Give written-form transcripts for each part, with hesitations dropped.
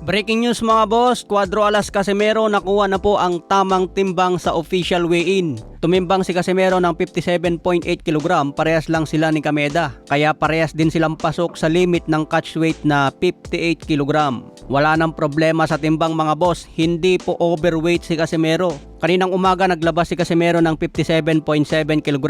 Breaking news mga boss, Cuadro Alas Casimero nakuha na po ang tamang timbang sa official weigh-in. Tumimbang si Casimero ng 57.8 kg, parehas lang sila ni Kameda. Kaya parehas din silang pasok sa limit ng catch weight na 58 kg. Wala nang problema sa timbang mga boss, hindi po overweight si Casimero. Kaninang umaga naglabas si Casimero ng 57.7 kg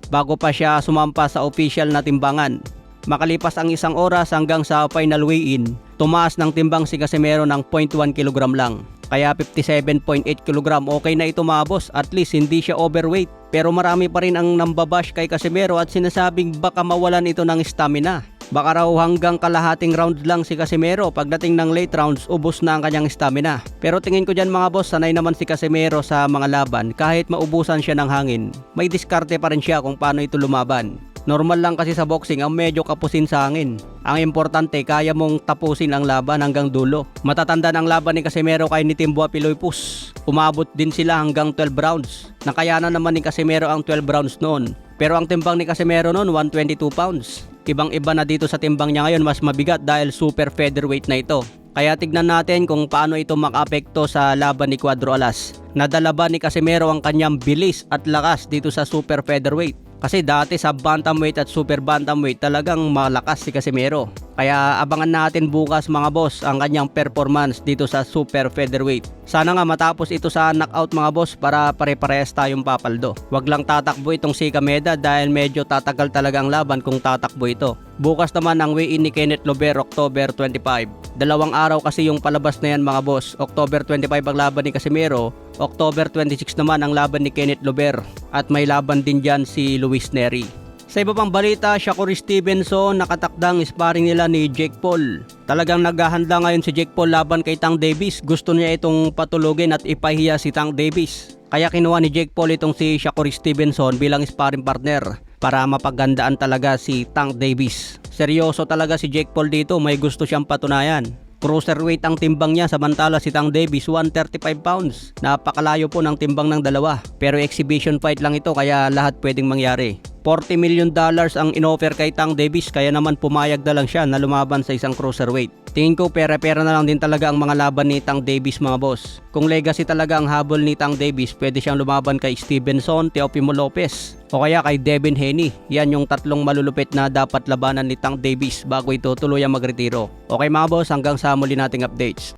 bago pa siya sumampa sa official na timbangan. Makalipas ang isang oras hanggang sa final weigh-in, tumaas ng timbang si Casimero ng 0.1 kg lang. Kaya 57.8 kg, okay na ito mga boss, at least hindi siya overweight. Pero marami pa rin ang nambabash kay Casimero at sinasabing baka mawalan ito ng stamina. Baka raw hanggang kalahating round lang si Casimero, pagdating ng late rounds ubos na ang kanyang stamina. Pero tingin ko dyan mga boss, sanay naman si Casimero sa mga laban. Kahit maubusan siya ng hangin, may diskarte pa rin siya kung paano ito lumaban. Normal lang kasi sa boxing ang medyo kapusin sa hangin. Ang importante, kaya mong tapusin ang laban hanggang dulo. Matatanda ng laban ni Casimero kay ni Timboa Piloypus. Umabot din sila hanggang 12 rounds. Nakayanan naman ni Casimero ang 12 rounds noon. Pero ang timbang ni Casimero noon, 122 pounds. Ibang-iba na dito sa timbang niya ngayon, mas mabigat dahil super featherweight na ito. Kaya tignan natin kung paano ito makaapekto sa laban ni Cuadro Alas. Nadala ba ni Casimero ang kanyang bilis at lakas dito sa super featherweight? Kasi dati sa bantamweight at super bantamweight talagang malakas si Casimero. Kaya abangan natin bukas mga boss ang kanyang performance dito sa super featherweight. Sana nga matapos ito sa knockout mga boss para pare-parehas tayong papaldo. Wag lang tatakbo itong si Kameda dahil medyo tatagal talaga ang laban kung tatakbo ito. Bukas naman ang weigh-in ni Kenneth Lober, October 25. 2 araw kasi yung palabas na yan mga boss. October 25 ang laban ni Casimero, October 26 naman ang laban ni Kenneth Lober. At may laban din dyan si Luis Nery. Sa iba pang balita, Shakur Stevenson nakatakdang sparring nila ni Jake Paul. Talagang naghahanda ngayon si Jake Paul laban kay Tank Davis. Gusto niya itong patulugin at ipahiya si Tank Davis. Kaya kinuha ni Jake Paul itong si Shakur Stevenson bilang sparring partner para mapagandaan talaga si Tank Davis. Seryoso talaga si Jake Paul dito, may gusto siyang patunayan. Cruiserweight ang timbang niya, samantala si Tank Davis 135 pounds. Napakalayo po ng timbang ng dalawa. Pero exhibition fight lang ito kaya lahat pwedeng mangyari. $40 million ang inoffer kay Tank Davis kaya naman pumayag na lang siya na lumaban sa isang cruiserweight. Tingin ko pera-pera na lang din talaga ang mga laban ni Tank Davis mga boss. Kung legacy talaga ang habol ni Tank Davis, pwede siyang lumaban kay Stevenson, Teofimo Lopez o kaya kay Devin Haney. Yan yung tatlong malulupit na dapat labanan ni Tank Davis bago ito tuluyang magretiro. Okay mga boss, hanggang sa muli nating updates.